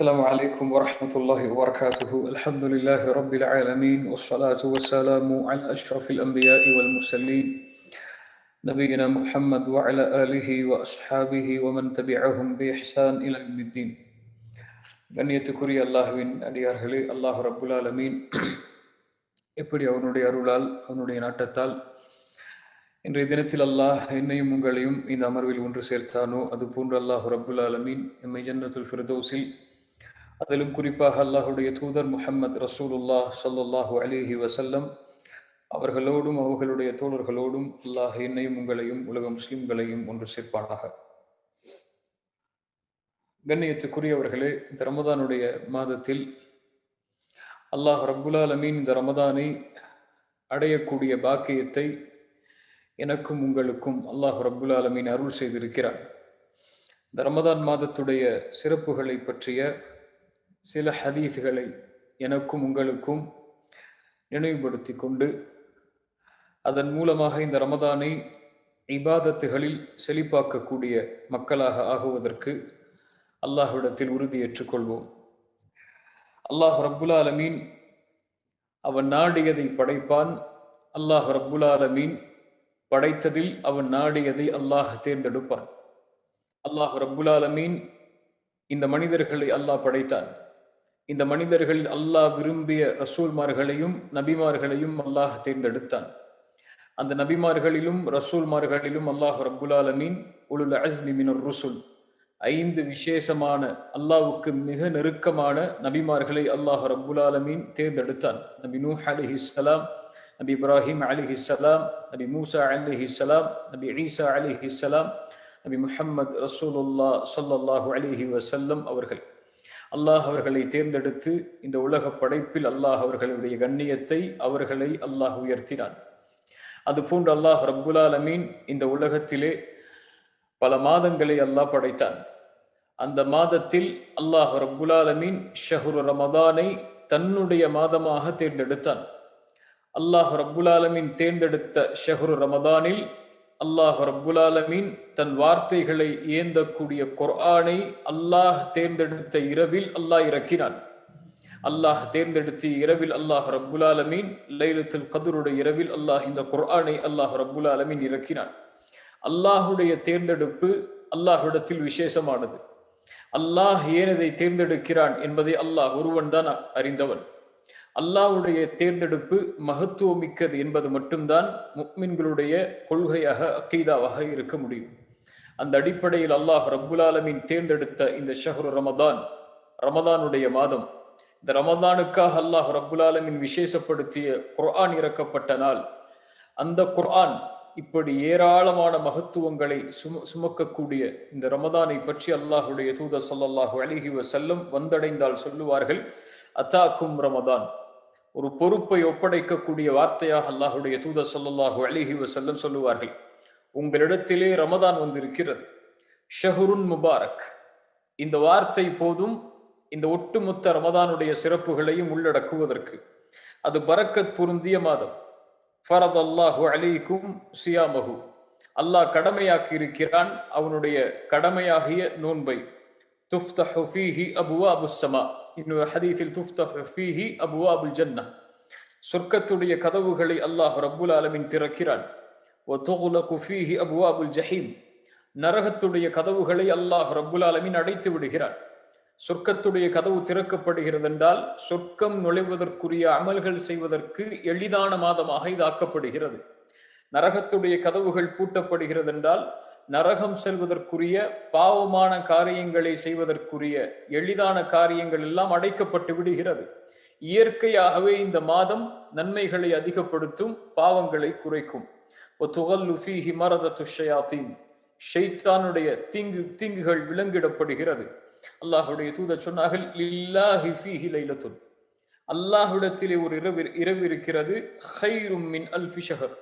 السلام عليكم ورحمة الله وبركاته. الحمد لله رب العالمين والصلاة والسلام على أشرف الأنبياء والمرسلين نبينا محمد وعلى آله وأصحابه ومن تبعهم بإحسان إلى يوم الدين. கண்ணியத்துக்குரிய அல்லாஹ்வின் அடியார்களே, அல்லாஹ் ரப்புல் ஆலமீன் எப்படி அவனுடைய அருளால் அவனுடைய நாட்டத்தால் இன்றைய தினத்தில் அல்லாஹ் என்னையும் உங்களையும் இந்த அமர்வில் ஒன்று சேர்த்தானோ அது போன்று அல்லாஹ் ரப்புல் ஆலமீன் எம்மை ஜன்னத்துல் ஃபிர்தௌஸில், அதிலும் குறிப்பாக அல்லாஹுடைய தூதர் முஹம்மது ரசூலுல்லாஹ் ஸல்லல்லாஹு அலைஹி வஸல்லம் அவர்களோடும் அவர்களுடைய தோழர்களோடும் அல்லாஹ் என்னையும் உங்களையும் உலக முஸ்லிம்களையும் ஒன்று சேர்ப்பானாக. கண்ணியத்துக்குரியவர்களே, இந்த ரமதானுடைய மாதத்தில் அல்லாஹ் ரப்புல் ஆலமீன் இந்த ரமதானை அடையக்கூடிய பாக்கியத்தை எனக்கும் உங்களுக்கும் அல்லாஹ் ரப்புல் ஆலமீன் அருள் செய்திருக்கிறார். இந்த ரமதான் மாதத்துடைய சிறப்புகளை பற்றிய சில ஹதீஸ்களை எனக்கும் உங்களுக்கும் நினைவுபடுத்தி கொண்டு அதன் மூலமாக இந்த ரமதானை இபாதத்துகளில் செழிப்பாக்கக்கூடிய மக்களாக ஆகுவதற்கு அல்லாஹ்விடத்தில் உறுதியேற்றுக் கொள்வோம். அல்லாஹ் ரப்புல் ஆலமீன் அவன் நாடியதை படைப்பான். அல்லாஹ் ரப்புல் ஆலமீன் படைத்ததில் அவன் நாடியதை அல்லாஹ் தேர்ந்தெடுப்பான். அல்லாஹ் ரப்புல் ஆலமீன் இந்த மனிதர்களை அல்லாஹ் படைத்தான். இந்த மனிதர்கள் அல்லாஹ் விரும்பிய ரசூல்மார்களையும் நபிமார்களையும் அல்லாஹ் தேர்ந்தெடுத்தான். அந்த நபிமார்களிலும் ரசூல்மார்களிலும் அல்லாஹ் ரப்புல் ஆலமீன் உலுல் அஸ்மி மினர் ருசுல், 5 விசேஷமான அல்லாஹ்வுக்கு மிக நெருக்கமான நபிமார்களை அல்லாஹ் ரப்புல் ஆலமீன் தேர்ந்தெடுத்தான். நபி நூஹ் அலைஹிஸ்ஸலாம், நபி இப்ராஹிம் அலைஹிஸ்ஸலாம், நபி மூசா அலைஹிஸ்ஸலாம், நபி ஈசா அலைஹிஸ்ஸலாம், நபி முஹம்மது ரசூலுல்லாஹ் ஸல்லல்லாஹு அலைஹி வஸல்லம் அவர்கள். அல்லாஹ் அவர்களை தேர்ந்தெடுத்து இந்த உலக படைப்பில் அல்லாஹ் அவர்களுடைய கண்ணியத்தை அவர்களை அல்லாஹ் உயர்த்தினான். அதுபோன்று அல்லாஹ் ரப்புல் ஆலமீன் இந்த உலகத்திலே பல மாதங்களை அல்லாஹ் படைத்தான். அந்த மாதத்தில் அல்லாஹ் ரப்புல் ஆலமீன் ஷஹ்ரு ரமதானை தன்னுடைய மாதமாக தேர்ந்தெடுத்தான். அல்லாஹ் ரப்புல் ஆலமீன் தேர்ந்தெடுத்த ஷஹ்ரு ரமதானில் அல்லாஹ் ரப்புல் ஆலமீன் தன் வார்த்தைகளை ஏந்தக்கூடிய குர்ஆனை அல்லாஹ் தேர்ந்தெடுத்த இரவில் அல்லாஹ் இறக்கினான். அல்லாஹ் தேர்ந்தெடுத்த இரவில் அல்லாஹ் ரப்புல் ஆலமீன் லைலத்துல் கத்ருடைய இரவில் அல்லாஹ் இந்த குர்ஆனை அல்லாஹ் ரப்புல் ஆலமீன் இறக்கினான். அல்லாஹுடைய தேர்ந்தெடுப்பு அல்லாஹ்விடத்தில் விசேஷமானது. அல்லாஹ் ஏன் இதை தேர்ந்தெடுக்கிறான் என்பதை அல்லாஹ் ஒருவன் தான் அறிந்தவன். அல்லாஹ்வுடைய தேர்ந்தெடுப்பு மகத்துவமிக்கது என்பது மட்டும்தான் முஃமின்களுடைய கொள்கையாக அக்கீதாவாக இருக்க முடியும். அந்த அடிப்படையில் அல்லாஹ் ரப்புல் ஆலமீன் தேர்ந்தெடுத்த இந்த ஷஹ்ரு ரமதான், ரமதானுடைய மாதம், இந்த ரமதானுக்காக அல்லாஹ் ரப்புல் ஆலமீன் விசேஷப்படுத்திய குர்ஆன் இறக்கப்பட்ட நாள். அந்த குர்ஆன் இப்படி ஏராளமான மகத்துவங்களை சுமக்கக்கூடிய இந்த ரமதானை பற்றி அல்லாஹுடைய தூதர் ஸல்லல்லாஹு அலைஹி வஸல்லம் வந்தடைந்தால் சொல்லுவார்கள், அத்தாக்கும் ரமதான். ஒரு பொறுப்பை ஒப்படைக்கக்கூடிய வார்த்தையாக அல்லாஹுடைய தூதர் ஸல்லல்லாஹு அலைஹி வஸல்லம் சொல்லுவார்கள், உங்களிடத்திலே ரமதான் வந்திருக்கிறது, ஷஹ்ருன் முபாரக். இந்த வார்த்தை போதும் இந்த ஒட்டுமொத்த ரமதானுடைய சிறப்புகளையும் உள்ளடக்குவதற்கு. அது பரக்கத் பொருந்திய மாதம். ஃபரதல்லாஹு அலைக்கும் சியாமஹு, அல்லாஹ் கடமையாக்கி இருக்கிறான் அவனுடைய கடமையாகிய நோன்பை. துஃப்தஹு ஃபீஹி அபுவாபுஸ் ஸமா, இன்னொரு ஹதீஸில் துஃப்தஹு ஃபீஹி அபுவாபுல் ஜன்னah, சொர்க்கத்துடைய கதவுகளை அல்லாஹ் ரப்புல் ஆலமீன் திறக்கிறான். வ துக்லகு ஃபீஹி அபுவாபுல் ஜஹீம், நரகத்துடைய கதவுகளை அல்லாஹ் ரப்புல் ஆலமீன் அடைத்து விடுகிறான். சொர்க்கத்துடைய கதவு திறக்கப்படுகிறது என்றால் சொர்க்கம் நுழைவதற்குரிய அமல்கள் செய்வதற்கு எளிதான மாதமாக இது ஆக்கப்படுகிறது. நரகத்துடைய கதவுகள் பூட்டப்படுகிறது என்றால் நரகம் செல்வதற்குரிய பாவமான காரியங்களை செய்வதற்குரிய எளிதான காரியங்கள் எல்லாம் அடைக்கப்பட்டு விடுகிறது. இயற்கையாகவே இந்த மாதம் நன்மைகளை அதிகப்படுத்தும், பாவங்களை குறைக்கும். ஷைத்தானுடைய தீங்குகள் விலங்கிடப்படுகிறது. அல்லாஹுடைய தூதர் சொன்னார்கள், லில்லாஹி ஃபீஹி லைலத்துன், அல்லாஹ்விடத்திலே ஒரு இரவு இருக்கிறது, கைரும் மின் அல்ஃபி ஷஹர்,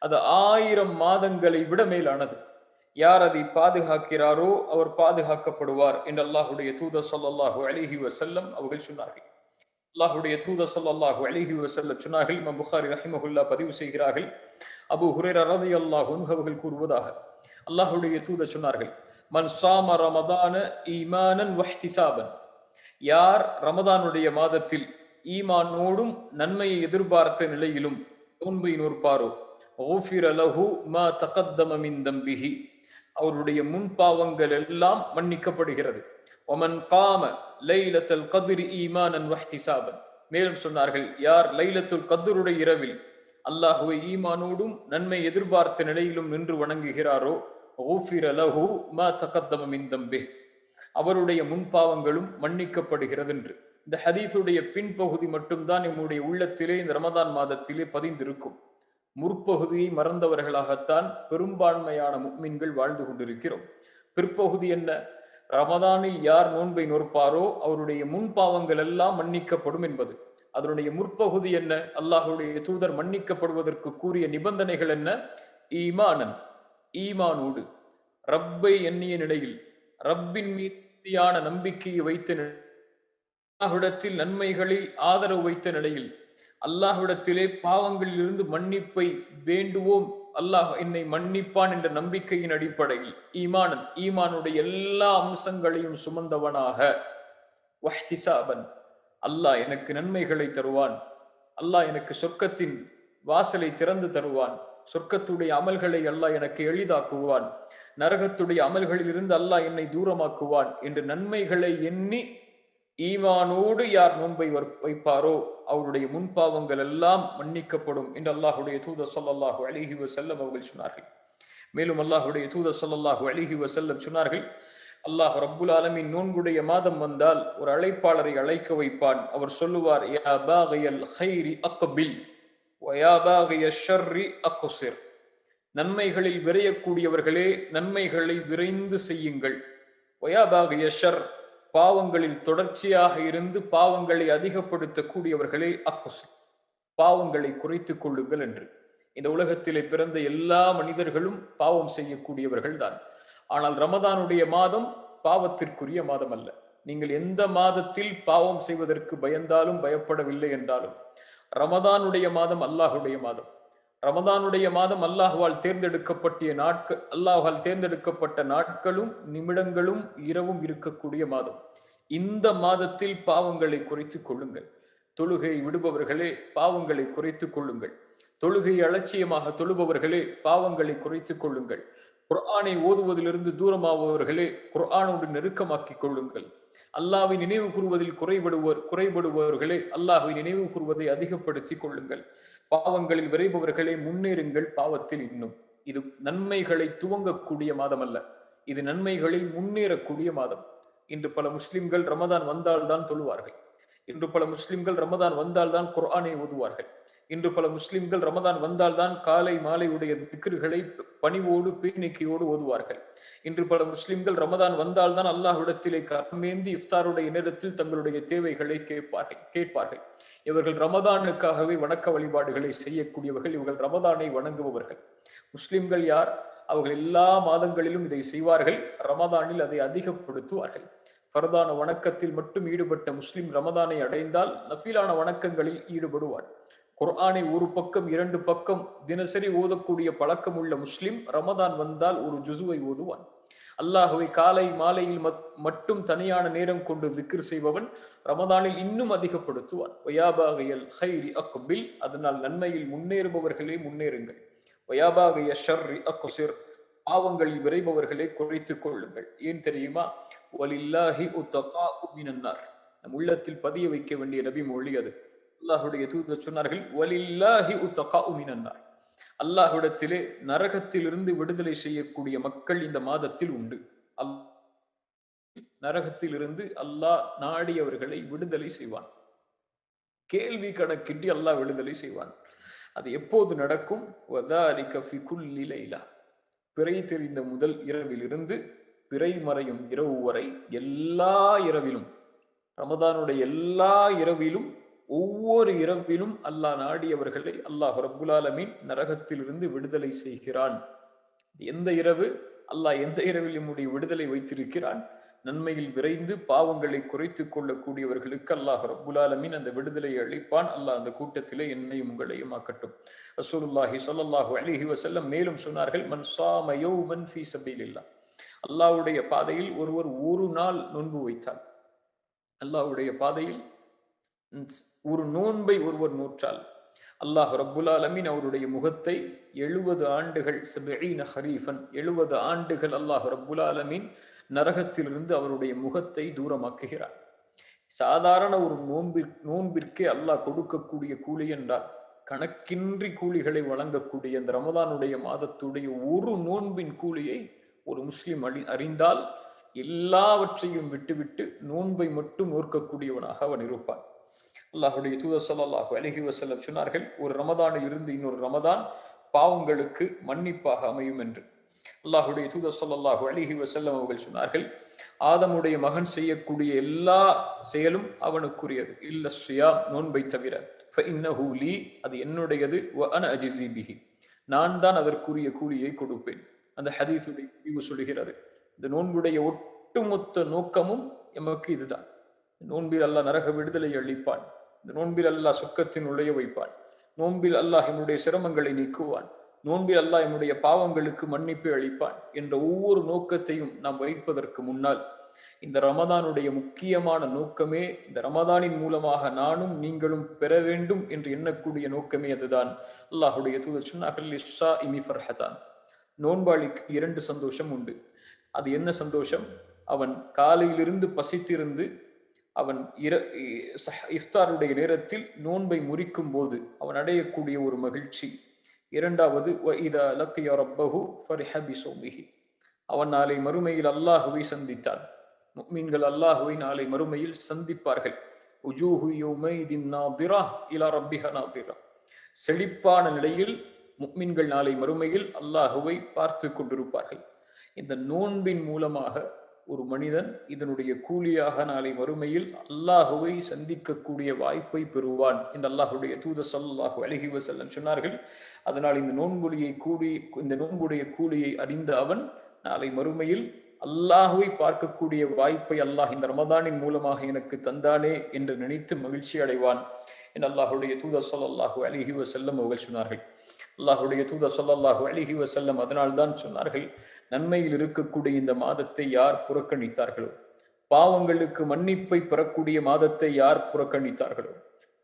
அது 1000 மாதங்களை விட மேலானது. யார் அதை பாதுகாக்கிறாரோ அவர் பாதுகாக்கப்படுவார் என்று அல்லாஹுடைய தூதர் ஸல்லல்லாஹு அலைஹி வஸல்லம் அவர்கள் சொன்னார்கள். அல்லாஹுடைய தூதர் ஸல்லல்லாஹு அலைஹி வஸல்லம் சொன்னார்கள், இமாம் புகாரி ரஹிமஹுல்லாஹ் பதிவு செய்கிறார்கள், அபூ ஹுரைரா ரலியல்லாஹு அன்ஹு அவர்கள் கூறுவதாக, அல்லாஹுடைய தூதர் சொன்னார்கள், மன் சாம ரமதான ஈமானன் வஹ்திசாபன், யார் ரமதானுடைய மாதத்தில் ஈமானோடும் நன்மையை எதிர்பார்த்த நிலையிலும் நோன்பை நோற்பாரோ غُفِرَ لَهُ مَا تَقَدَّمَ مِنْ ذَنْبِهِ அவருடைய முன்பாவங்கள் எல்லாம் மன்னிக்கப்படுகிறது. وَمَنْ قَامَ لَيْلَةَ الْقَدْرِ إِيمَانًا وَاحْتِسَابًا மேலும் சொன்னார்கள், யார் லைலத்துல் கத்ருடைய இரவில் அல்லாஹுவை ஈமானோடும் நன்மை எதிர்பார்த்த நிலையிலும் நின்று வணங்குகிறாரோ غُفِرَ لَهُ مَا تَقَدَّمَ مِنْ ذَنْبِهِ அவருடைய முன்பாவங்களும் மன்னிக்கப்படுகிறது என்று. இந்த ஹதீஸுடைய பின்பகுதி மட்டும்தான் நம்முடைய உள்ளத்திலே இந்த ரமதான் மாதத்திலே பதிந்திருக்கும். முற்பகுதியை மறந்தவர்களாகத்தான் பெரும்பான்மையான முஃமின்கள் வாழ்ந்து கொண்டிருக்கிறோம். பிற்பகுதி என்ன? ரமதானில் யார் நோன்பை நோற்பாரோ அவருடைய முன்பாவங்கள் எல்லாம் மன்னிக்கப்படும் என்பது. அதனுடைய முற்பகுதி என்ன? அல்லாஹுடைய தூதர் மன்னிக்கப்படுவதற்கு கூறிய நிபந்தனைகள் என்ன? ஈமானன், ஈமானோடு ரப்பை எண்ணிய நிலையில், ரப்பின் மீதியான நம்பிக்கையை வைத்த அல்லாஹ்விடத்தில் நன்மைகளில் ஆதரவு வைத்த நிலையில், அல்லாஹ்விடத்திலே பாவங்களில் இருந்து மன்னிப்பை வேண்டுவோம், அல்லாஹ் என்னை மன்னிப்பான் என்ற நம்பிக்கையின் அடிப்படையில் ஈமானன், ஈமானுடைய எல்லா அம்சங்களையும் சுமந்தவனாக, வஹ்திசாபன் அல்லாஹ் எனக்கு நன்மைகளை தருவான், அல்லாஹ் எனக்கு சொர்க்கத்தின் வாசலை திறந்து தருவான், சொர்க்கத்துடைய அமல்களை அல்லாஹ் எனக்கு எளிதாக்குவான், நரகத்துடைய அமல்களில் இருந்து அல்லாஹ் என்னை தூரமாக்குவான் என்று நன்மைகளை எண்ணி ஈமானோடு யார் நோன்பை வைப்பாரோ அவருடைய முன்பாவங்கள் எல்லாம் மன்னிக்கப்படும் என்று அல்லாஹுடைய தூதர் ஸல்லல்லாஹு அலைஹி வஸல்லம் அவர்கள் சொன்னார்கள். மேலும் அல்லாஹுடைய தூதர் ஸல்லல்லாஹு அலைஹி வஸல்லம் சொன்னார்கள், அல்லாஹ் ரப்புல் ஆலமீன் நோன்புடைய மாதம் வந்தால் ஒரு அழைப்பாளரை அழைக்க வைப்பான். அவர் சொல்லுவார், யா பாகியல் கைரி அக்பில் வ யா பாகிய ஷர்ரி அக்ஸிர். நன்மைகளில் விரையக்கூடியவர்களே நன்மைகளை விரைந்து செய்யுங்கள். வ யா பாகிய ஷர், பாவங்களில் தொடர்ச்சியாக இருந்து பாவங்களை அதிகப்படுத்தக்கூடியவர்களே அக்ஸிர், பாவங்களை குறைத்துக் கொள்ளுங்கள் என்று. இந்த உலகத்திலே பிறந்த எல்லா மனிதர்களும் பாவம் செய்யக்கூடியவர்கள் தான். ஆனால் ரமதானுடைய மாதம் பாவத்திற்குரிய மாதம் அல்ல. நீங்கள் எந்த மாதத்தில் பாவம் செய்வதற்கு பயந்தாலும் பயப்படவில்லை என்றாலும் ரமதானுடைய மாதம் அல்லாஹுடைய மாதம். ரமதானுடைய மாதம் அல்லாஹ்வால் தேர்ந்தெடுக்கப்பட்ட நாட்களும் நிமிடங்களும் இரவும் இருக்கக்கூடிய மாதம். இந்த மாதத்தில் பாவங்களை குறைத்துக் கொள்ளுங்கள். தொழுகை விடுபவர்களே பாவங்களை குறைத்துக் கொள்ளுங்கள். தொழுகை அலட்சியமாக தொழுபவர்களே பாவங்களை குறைத்துக் கொள்ளுங்கள். குர்ஆனை ஓதுவதிலிருந்து தூரமாபவர்களே குர்ஆனோடு நெருக்கமாக்கிக் கொள்ளுங்கள். அல்லாஹ்வை நினைவு கூறுவதில் குறைபடுபவர்களே அல்லாஹ்வை நினைவு கூறுவதை அதிகப்படுத்திக் கொள்ளுங்கள். பாவங்களில் விரைபவர்களே முன்னேறுங்கள் பாவத்தில் இன்னும். இது நன்மைகளை துவங்கக்கூடிய மாதம் அல்ல, இது நன்மைகளில் முன்னேறக்கூடிய மாதம். இன்று பல முஸ்லிம்கள் ரமதான் வந்தால்தான் தொழுவார்கள். இன்று பல முஸ்லிம்கள் ரமதான் வந்தால்தான் குர்ஆனை ஓதுவார்கள். இன்று பல முஸ்லிம்கள் ரமதான் வந்தால்தான் காலை மாலையுடைய திக்ருகளை பணிவோடு பேணிக்கையோடு ஓதுவார்கள். இன்று பல முஸ்லிம்கள் ரமதான் வந்தால்தான் அல்லாஹ்விடத்திலே கரமேந்தி இஃப்தாருடைய நேரத்தில் தங்களுடைய தேவைகளை கேட்பார்கள். இவர்கள் ரமதானுக்காகவே வணக்க வழிபாடுகளை செய்யக்கூடியவர்கள், இவர்கள் ரமதானை வணங்குபவர்கள். முஸ்லிம்கள் யார்? அவர்கள் எல்லா மாதங்களிலும் இதை செய்வார்கள், ரமதானில் அதை அதிகப்படுத்துவார்கள். ஃபர்தான வணக்கத்தில் மட்டும் ஈடுபட்ட முஸ்லிம் ரமதானை அடைந்தால் நஃபிலான வணக்கங்களில் ஈடுபடுவார். குர்ஆனை ஒரு பக்கம் 2 பக்கம் தினசரி ஓதக்கூடிய பழக்கம் உள்ள முஸ்லிம் ரமதான் வந்தால் ஒரு ஜுசுவை ஓதுவான். அல்லாஹுவை காலை மாலையில் மட்டும் தனியான நேரம் கொண்டு திக்ர் செய்பவன் ரமதானில் இன்னும் அதிகப்படுத்துவான். வயாபாகியல் கைரி அக்பில், அதனால் நன்மையில் முன்னேறுபவர்களே முன்னேறுங்கள். வயாபாகிய ஷர்ரி அக்ஸிர், பாவங்களில் விரைபவர்களே குறைத்துக் கொள்ளுங்கள். ஏன் தெரியுமா? வலில்லாஹி உத்தகாஉ மினன்னார், நம் உள்ளத்தில் பதிய வைக்க வேண்டிய நபி மொழி அது. அல்லாஹுடைய தூதர் சொன்னார்கள், வலில்லாஹி உத்தகாஉ மினன்னார், அல்லாஹ்விடத்திலே நரகத்திலிருந்து விடுதலை செய்யக்கூடிய மக்கள் இந்த மாதத்தில் உண்டு. நரகத்திலிருந்து அல்லாஹ் நாடியவர்களை விடுதலை செய்வான். கேள்வி கணக்கின்றி அல்லாஹ் விடுதலை செய்வான். அது எப்போது நடக்கும்? வதாலிக ஃபி குல்லி லைலா, பிறை தெரிந்த முதல் இரவிலிருந்து பிறை மறையும் இரவு வரை எல்லா இரவிலும், ரமதானுடைய எல்லா இரவிலும், ஒவ்வொரு இரவிலும் அல்லாஹ் நாடியவர்களை அல்லாஹ் ரப்புல் ஆலமீன் நரகத்திலிருந்து விடுதலை செய்கிறான். எந்த இரவு? அல்லாஹ் எந்த இரவில் நம்முடைய விடுதலை வைத்திருக்கிறான்? நன்மையில் விரைந்து பாவங்களை குறைத்துக் கொள்ளக்கூடியவர்களுக்கு அல்லாஹ் ரப்புல் ஆலமீன் அந்த விடுதலை அளிப்பான். அல்லாஹ் அந்த கூட்டத்திலே என்னையும் உங்களையும் ஆக்கட்டும். ரசூலுல்லாஹி ஸல்லல்லாஹு அலைஹி வஸல்லம் மேலும் சொன்னார்கள், மன் ஸாம யௌமன் ஃபீ ஸபீலில்லாஹ், அல்லாஹ்வுடைய பாதையில் ஒருவர் ஒரு நாள் நோன்பு வைத்தால், அல்லாஹ்வுடைய பாதையில் ஒரு நோன்பை ஒருவர் நோற்றால் அல்லாஹ் ரப்புல் ஆலமீன் அவருடைய முகத்தை 70 ஆண்டுகள் 70 ஹரீஃபன் 70 ஆண்டுகள் அல்லாஹ் ரப்புல் ஆலமீன் நரகத்திலிருந்து அவருடைய முகத்தை தூரமாக்குகிறார். சாதாரண ஒரு நோன்பிற்கே அல்லாஹ் கொடுக்கக்கூடிய கூலி என்றால் கணக்கின்றி கூலிகளை வழங்கக்கூடிய இந்த ரமதானுடைய மாதத்துடைய ஒரு நோன்பின் கூலியை ஒரு முஸ்லிம் அறிந்தால் எல்லாவற்றையும் விட்டுவிட்டு நோன்பை மட்டும் நோக்கக்கூடியவனாக அவன் இருப்பான். அல்லாஹுடைய தூதர் ஸல்லல்லாஹு அலைஹி வஸல்லம் சொன்னார்கள், ஒரு ரமதானில் இருந்து இன்னொரு ரமதான் பாவங்களுக்கு மன்னிப்பாக அமையும் என்று. அல்லாஹுடைய தூதர் ஸல்லல்லாஹு அலைஹி வஸல்லம் அவர்கள் சொன்னார்கள், ஆதமுடைய மகன் செய்யக்கூடிய எல்லா செயலும் அவனுக்குரியது, இல்ல ஸியாம், நோன்பை தவிர. ஃபஇன்னஹு லீ, அது என்னுடையது, வ அன அஜ்ஸி பிஹி, நான் தான் அதற்குரிய கூலியை கொடுப்பேன். அந்த ஹதீஸுடைய முடிவு சொல்கிறது, இந்த நோன்புடைய ஒட்டுமொத்த நோக்கமும் எமக்கு இதுதான். நோன்பில் அல்லாஹ் நரக விடுதலை அளிப்பான், இந்த நோன்பில் அல்லாஹ் சொர்க்கத்தின் நுழைய வைப்பான், நோன்பில் அல்லாஹ் என்னுடைய சிரமங்களை நீக்குவான், நோன்பில் அல்லாஹ் என்னுடைய பாவங்களுக்கு மன்னிப்பு அளிப்பான் என்ற ஒவ்வொரு நோக்கத்தையும் நாம் வைப்பதற்கு முன்னால் இந்த ரமதானுடைய முக்கியமான நோக்கமே, இந்த ரமதானின் மூலமாக நானும் நீங்களும் பெற வேண்டும் என்று எண்ணக்கூடிய நோக்கமே அதுதான். அல்லாஹுடைய தூதர் சொன்னார்கள், லிஸ்ஸாஇமி ஃபர்ஹதான், நோன்பாளிக்கு 2 சந்தோஷம் உண்டு. அது என்ன சந்தோஷம்? அவன் காலையிலிருந்து பசித்திருந்து அவன் இஃப்தாருடைய நேரத்தில் நோன்பை முறிக்கும் போது அவன் அடையக்கூடிய ஒரு மகிழ்ச்சி. இரண்டாவது, வஇதா லக்கிய ரப்பஹு ஃபரிஹ பிஸௌமிஹி, அவன் நாளை மறுமையில் அல்லாஹுவை சந்தித்தான். முஃமின்கள் அல்லாஹுவை நாளை மறுமையில் சந்திப்பார்கள். உஜூஹு யௌமைதின் நாதிரா இலா ரப்பிஹா நாதிரா, செழிப்பான நிலையில் முஃமின்கள் நாளை மறுமையில் அல்லாஹுவை பார்த்து கொண்டிருப்பார்கள். இந்த நோன்பின் மூலமாக ஒரு மனிதன் இதனுடைய கூலியாக நாளை மறுமையில் அல்லாஹுவை சந்திக்கக்கூடிய வாய்ப்பை பெறுவான் என்று அல்லாஹுடைய தூதர் ஸல்லல்லாஹு அலைஹி வஸல்லம் சொன்னார்கள். அதனால் இந்த நோன்புடைய கூலியை அறிந்த அவன் நாளை மறுமையில் அல்லாஹுவை பார்க்கக்கூடிய வாய்ப்பை அல்லாஹ் இந்த ரமதானின் மூலமாக எனக்கு தந்தானே என்று நினைத்து மகிழ்ச்சி அடைவான் என்று அல்லாஹுடைய தூதர் ஸல்லல்லாஹு அலைஹி வஸல்லம் அவர்கள் சொன்னார்கள். அல்லாஹுடைய தூதர் ஸல்லல்லாஹு அலைஹி வஸல்லம் அதனால்தான் சொன்னார்கள், நன்மையில் இருக்கக்கூடிய இந்த மாதத்தை யார் புறக்கணித்தார்களோ, பாவங்களுக்கு மன்னிப்பை பெறக்கூடிய மாதத்தை யார் புறக்கணித்தார்களோ,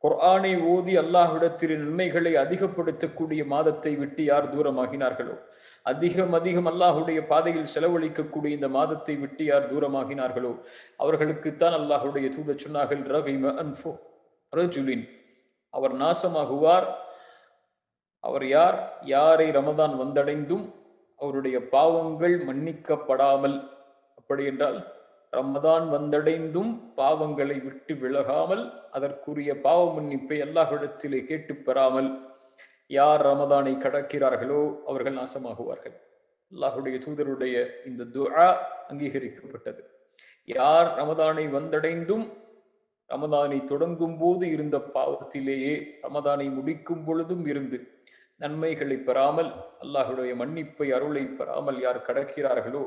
குர்ஆனை ஓதி அல்லாஹ்விடத்தில் நன்மைகளை அதிகப்படுத்தக்கூடிய மாதத்தை விட்டு யார் தூரமாகினார்களோ, அதிகம் அல்லாஹுடைய பாதையில் செலவழிக்கக்கூடிய இந்த மாதத்தை விட்டு யார் தூரமாகினார்களோ, அவர்களுக்குத்தான் அல்லாஹுடைய தூதர் சொன்னார்கள், ரகிம அன்ஃபு ரஜுலின், அவர் நாசமாகுவார். அவர் யார்? யாரை ரமதான் வந்தடைந்தும் அவருடைய பாவங்கள் மன்னிக்கப்படாமல், அப்படி என்றால் ரமதான் வந்தடைந்தும் பாவங்களை விட்டு விலகாமல் அதற்குரிய பாவ மன்னிப்பை அல்லாஹ்விடத்திலே கேட்டு பெறாமல் யார் ரமதானை கடக்கிறார்களோ அவர்கள் நாசமாகுவார்கள். அல்லாஹுடைய தூதருடைய இந்த துஆ அங்கீகரிக்கப்பட்டது. யார் ரமதானை வந்தடைந்தும் ரமதானை தொடங்கும் போது இருந்த பாவத்திலேயே ரமதானை முடிக்கும் பொழுதும் இருந்து நன்மைகளை பெறாமல், அல்லாஹுடைய மன்னிப்பை அருளை பெறாமல் யார் கடக்கிறார்களோ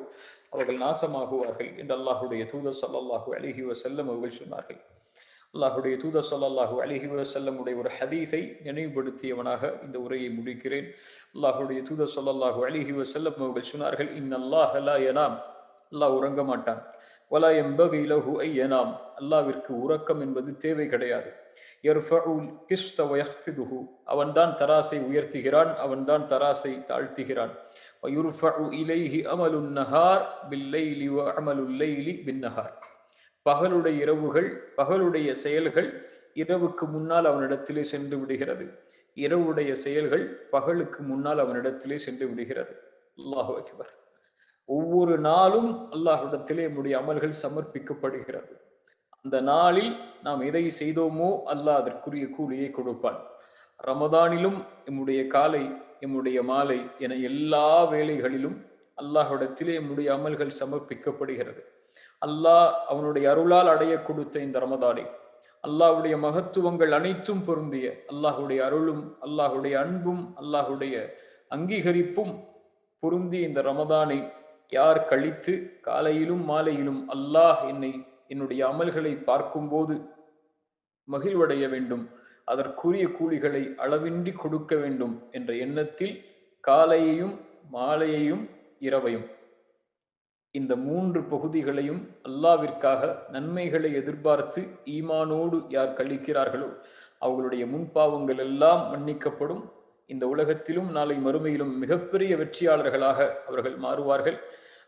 அவர்கள் நாசமாகுவார்கள் என்று அல்லாஹுடைய தூதர் ஸல்லல்லாஹு அலைஹி வஸல்லம் அவர்கள் சொன்னார்கள். அல்லாஹுடைய தூதர் ஸல்லல்லாஹு அலைஹி வஸல்லம் உடைய ஒரு ஹதீஸை நினைவுபடுத்தியவனாக இந்த உரையை முடிக்கிறேன். அல்லாஹுடைய தூதர் ஸல்லல்லாஹு அலைஹி வஸல்லம் அவர்கள் சொன்னார்கள், இன்னல்லாஹ லா யனாம், அல்லாஹ் உறங்க மாட்டான். வலா யம்பகி லஹு ஐ யனாம், அல்லாஹ்விற்கு உறக்கம் என்பது தேவை கிடையாது. யர்ஃபஉல் கிஸ்த வ யஹ்ஃபிதுஹு, அவன்தான் தராசை உயர்த்துகிறான், அவன்தான் தராசை தாழ்த்துகிறான். வயுர்ஃபஉ இலைஹி அமலுன் நஹார் பில்லைலி வ அமலுல் லைலி பின்னஹார், பகலுடைய இரவுகள், பகலுடைய செயல்கள் இரவுக்கு முன்னால் அவனிடத்திலே சென்று விடுகிறது, இரவுடைய செயல்கள் பகலுக்கு முன்னால் அவனிடத்திலே சென்று விடுகிறது. அல்லாஹு அக்பர். ஒவ்வொரு நாளும் அல்லாஹ்விடத்திலே நம்முடைய அமல்கள் சமர்ப்பிக்கப்படுகிறது. அந்த நாளில் நாம் எதை செய்தோமோ அல்லாஹ் அதற்குரிய கூலியை கொடுப்பான். ரமதானிலும் எம்முடைய காலை, எம்முடைய மாலை என எல்லா வேளைகளிலும் அல்லாஹ்விடத்திலே நம்முடைய அமல்கள் சமர்ப்பிக்கப்படுகிறது. அல்லாஹ் அவனுடைய அருளால் அடைய கொடுத்த இந்த ரமதானை, அல்லாஹ்வுடைய மகத்துவங்கள் அனைத்தும் பொருந்திய அல்லாஹ்வுடைய அருளும் அல்லாஹ்வுடைய அன்பும் அல்லாஹ்வுடைய அங்கீகரிப்பும் பொருந்திய இந்த ரமதானை யார் கழித்து காலையிலும் மாலையிலும் அல்லாஹ் என்னுடைய அமல்களை பார்க்கும்போது மகிழ்வடைய வேண்டும், அதற்குரிய கூலிகளை அளவின்றி கொடுக்க வேண்டும் என்ற எண்ணத்தில் காலையையும் மாலையையும் இரவையும் இந்த 3 பகுதிகளையும் அல்லாவிற்காக நன்மைகளை எதிர்பார்த்து ஈமானோடு யார் கழிக்கிறார்களோ அவர்களுடைய முன்பாவங்கள் எல்லாம் மன்னிக்கப்படும். இந்த உலகத்திலும் நாளை மறுமையிலும் மிகப்பெரிய வெற்றியாளர்களாக அவர்கள் மாறுவார்கள்.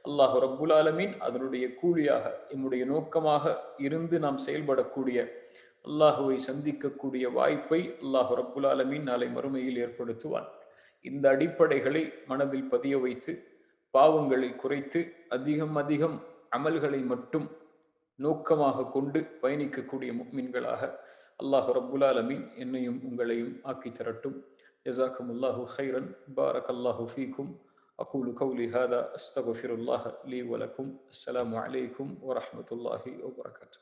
அல்லாஹு ரப்புல் ஆலமீன் அதனுடைய கூலியாக என்னுடைய நோக்கமாக இருந்து நாம் செயல்படக்கூடிய அல்லாஹுவை சந்திக்கக்கூடிய வாய்ப்பை அல்லாஹு ரப்புல் ஆலமீன் நாளை மறுமையில் ஏற்படுத்துவான். இந்த அடிப்படைகளை மனதில் பதிய வைத்து பாவங்களை குறைத்து அதிகம் அதிகம் அமல்களை மட்டும் நோக்கமாக கொண்டு பயணிக்கக்கூடிய முஃமின்களாக அல்லாஹ் ரப்புல் ஆலமீன் என்னையும் உங்களையும் ஆக்கி தரட்டும். ஜஸாக்குமுல்லாஹு கைரன். பாரக்கல்லாஹு ஃபீக்கும். أقول قولي هذا أستغفر الله لي ولكم. السلام عليكم ورحمة الله وبركاته.